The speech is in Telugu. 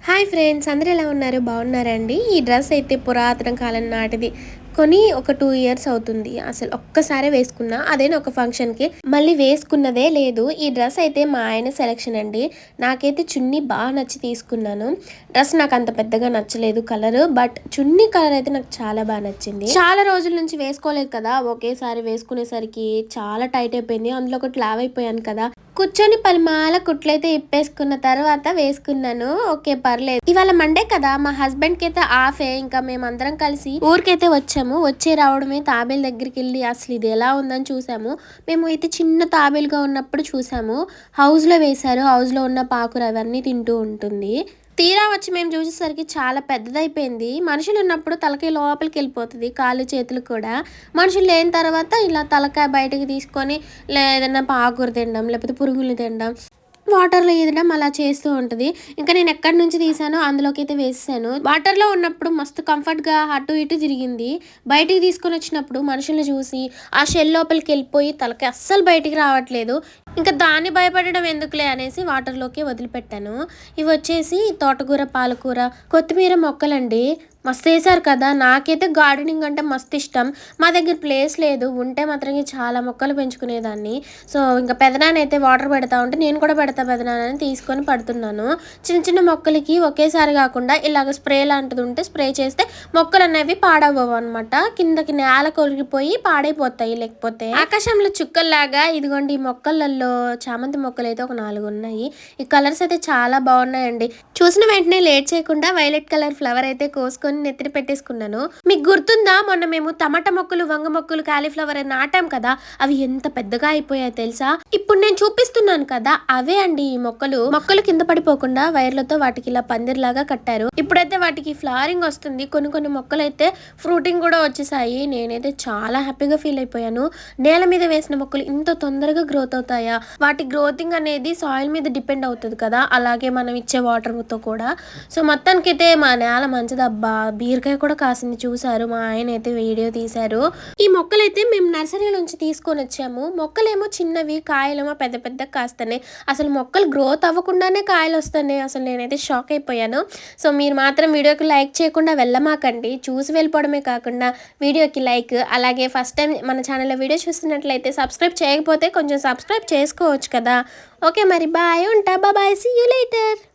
హాయ్ ఫ్రెండ్స్, అందరూ ఎలా ఉన్నారు? బాగున్నారండి? ఈ డ్రెస్ అయితే పురాతన కాలం నాటిది. కొని ఒక 2 ఇయర్స్ అవుతుంది. అసలు ఒక్కసారే వేసుకున్నా, అదేనా ఒక ఫంక్షన్కి. మళ్ళీ వేసుకున్నదే లేదు. ఈ డ్రెస్ అయితే మా ఆయన సెలెక్షన్ అండి. నాకైతే చున్నీ బాగా నచ్చి తీసుకున్నాను. డ్రెస్ నాకు అంత పెద్దగా నచ్చలేదు కలర్, బట్ చున్నీ కలర్ అయితే నాకు చాలా బాగా నచ్చింది. చాలా రోజుల నుంచి వేసుకోలేదు కదా, ఒకేసారి వేసుకునేసరికి చాలా టైట్ అయిపోయింది. అందులో ఒకటి లావ్ అయిపోయాను కదా. కూర్చొని పలుమాల కుట్లయితే ఇప్పేసుకున్న తర్వాత వేసుకున్నాను. ఓకే, పర్లేదు. ఇవాళ మండే కదా, మా హస్బెండ్ కి అయితే ఆఫే. ఇంకా మేమందరం కలిసి ఊరికైతే వచ్చాము. వచ్చి రావడమే తాబేలు దగ్గరికి వెళ్ళి అసలు ఇది ఎలా ఉందని చూసాము. మేము అయితే చిన్న తాబేలుగా ఉన్నప్పుడు చూసాము. హౌస్ లో వేశారు. హౌస్ లో ఉన్న పాకురు అవన్నీ తింటూ ఉంటుంది. తీరా వచ్చి మేము చూసేసరికి చాలా పెద్దదైపోయింది. మనుషులు ఉన్నప్పుడు తలకాయ లోపలికి వెళ్ళిపోతుంది, కాళ్ళు చేతులు కూడా. మనుషులు లేని తర్వాత ఇలా తలకాయ బయటకు తీసుకొని ఏదైనా పాకురు తినడం, లేకపోతే పురుగులు తినడం, వాటర్లో ఈదడం అలా చేస్తూ ఉంటుంది. ఇంకా నేను ఎక్కడి నుంచి తీసానో అందులోకి అయితే వేసేసాను. వాటర్లో ఉన్నప్పుడు మస్తు కంఫర్ట్గా అటు ఇటు తిరిగింది. బయటికి తీసుకొని వచ్చినప్పుడు మనుషుల్ని చూసి ఆ షెల్ లోపలికి వెళ్ళిపోయి తలకి అస్సలు బయటికి రావట్లేదు. ఇంకా దాన్ని భయపడడం ఎందుకులే అనేసి వాటర్లోకి వదిలిపెట్టాను. ఇవి వచ్చేసి తోటకూర, పాలకూర, కొత్తిమీర మొక్కలండి. మస్తు వేసారు కదా. నాకైతే గార్డెనింగ్ అంటే మస్తు ఇష్టం. మా దగ్గర ప్లేస్ లేదు, ఉంటే మాత్రం చాలా మొక్కలు పెంచుకునేదాన్ని. సో ఇంకా పెదనాన్న అయితే వాటర్ పెడతా ఉంటే నేను కూడా పెడతా పెదనాన్నని తీసుకొని పడుతున్నాను. చిన్న చిన్న మొక్కలకి ఒకేసారి కాకుండా ఇలాగ స్ప్రే లాంటిది ఉంటే స్ప్రే చేస్తే మొక్కలు అనేవి పాడవ్వవు అనమాట. కిందకి నేల కొరిగిపోయి పాడైపోతాయి. లేకపోతే ఆకాశంలో చుక్కల్లాగా ఇదిగోండి ఈ మొక్కలలో చామంతి మొక్కలు అయితే ఒక 4 ఉన్నాయి. ఈ కలర్స్ అయితే చాలా బాగున్నాయండి. చూసిన వెంటనే లేట్ చేయకుండా వైలెట్ కలర్ ఫ్లవర్ అయితే కోసుకొని నెత్తిన పెట్టేసుకున్నాను. మీకు గుర్తుందా, మొన్న మేము టమాటా మొక్కలు, వంగ మొక్కలు, కాలీఫ్లవర్ నాటాం కదా, అవి ఎంత పెద్దగా అయిపోయాయి తెలుసా. ఇప్పుడు నేను చూపిస్తున్నాను కదా, అవే అండి ఈ మొక్కలు కింద పడిపోకుండా వైర్లతో వాటికి ఇలా పందిర్లాగా కట్టారు. ఇప్పుడైతే వాటికి ఫ్లవరింగ్ వస్తుంది. కొన్ని మొక్కలు అయితే ఫ్రూటింగ్ కూడా వచ్చేసాయి. నేనైతే చాలా హ్యాపీగా ఫీల్ అయిపోయాను. నేల మీద వేసిన మొక్కలు ఇంత తొందరగా గ్రోత్ అవుతాయా? వాటి గ్రోతింగ్ అనేది సాయిల్ మీద డిపెండ్ అవుతుంది కదా, అలాగే మనం ఇచ్చే వాటర్తో కూడా. సో మొత్తానికైతే మా నేల మంచిదబ్బా. బీరకాయ కూడా కాసింది, చూసారు. మా ఆయన అయితే వీడియో తీశారు. ఈ మొక్కలైతే మేము నర్సరీ నుంచి తీసుకొని వచ్చాము. మొక్కలేమో చిన్నవి, కాయలేమో పెద్ద పెద్ద కాస్తున్నాయి. అసలు మొక్కలు గ్రోత్ అవ్వకుండానే కాయలు వస్తున్నాయి. అసలు నేనైతే షాక్ అయిపోయాను. సో మీరు మాత్రం వీడియోకి లైక్ చేయకుండా వెళ్ళమాకండి. చూసి వెళ్ళిపోవడమే కాకుండా వీడియోకి లైక్, అలాగే ఫస్ట్ టైం మన ఛానల్లో వీడియో చూస్తున్నట్లయితే సబ్స్క్రైబ్ చేయకపోతే కొంచెం సబ్స్క్రైబ్ చేసుకోవచ్చు కదా. ఓకే మరి బాయ్, ఉంటా. Bye, see you later.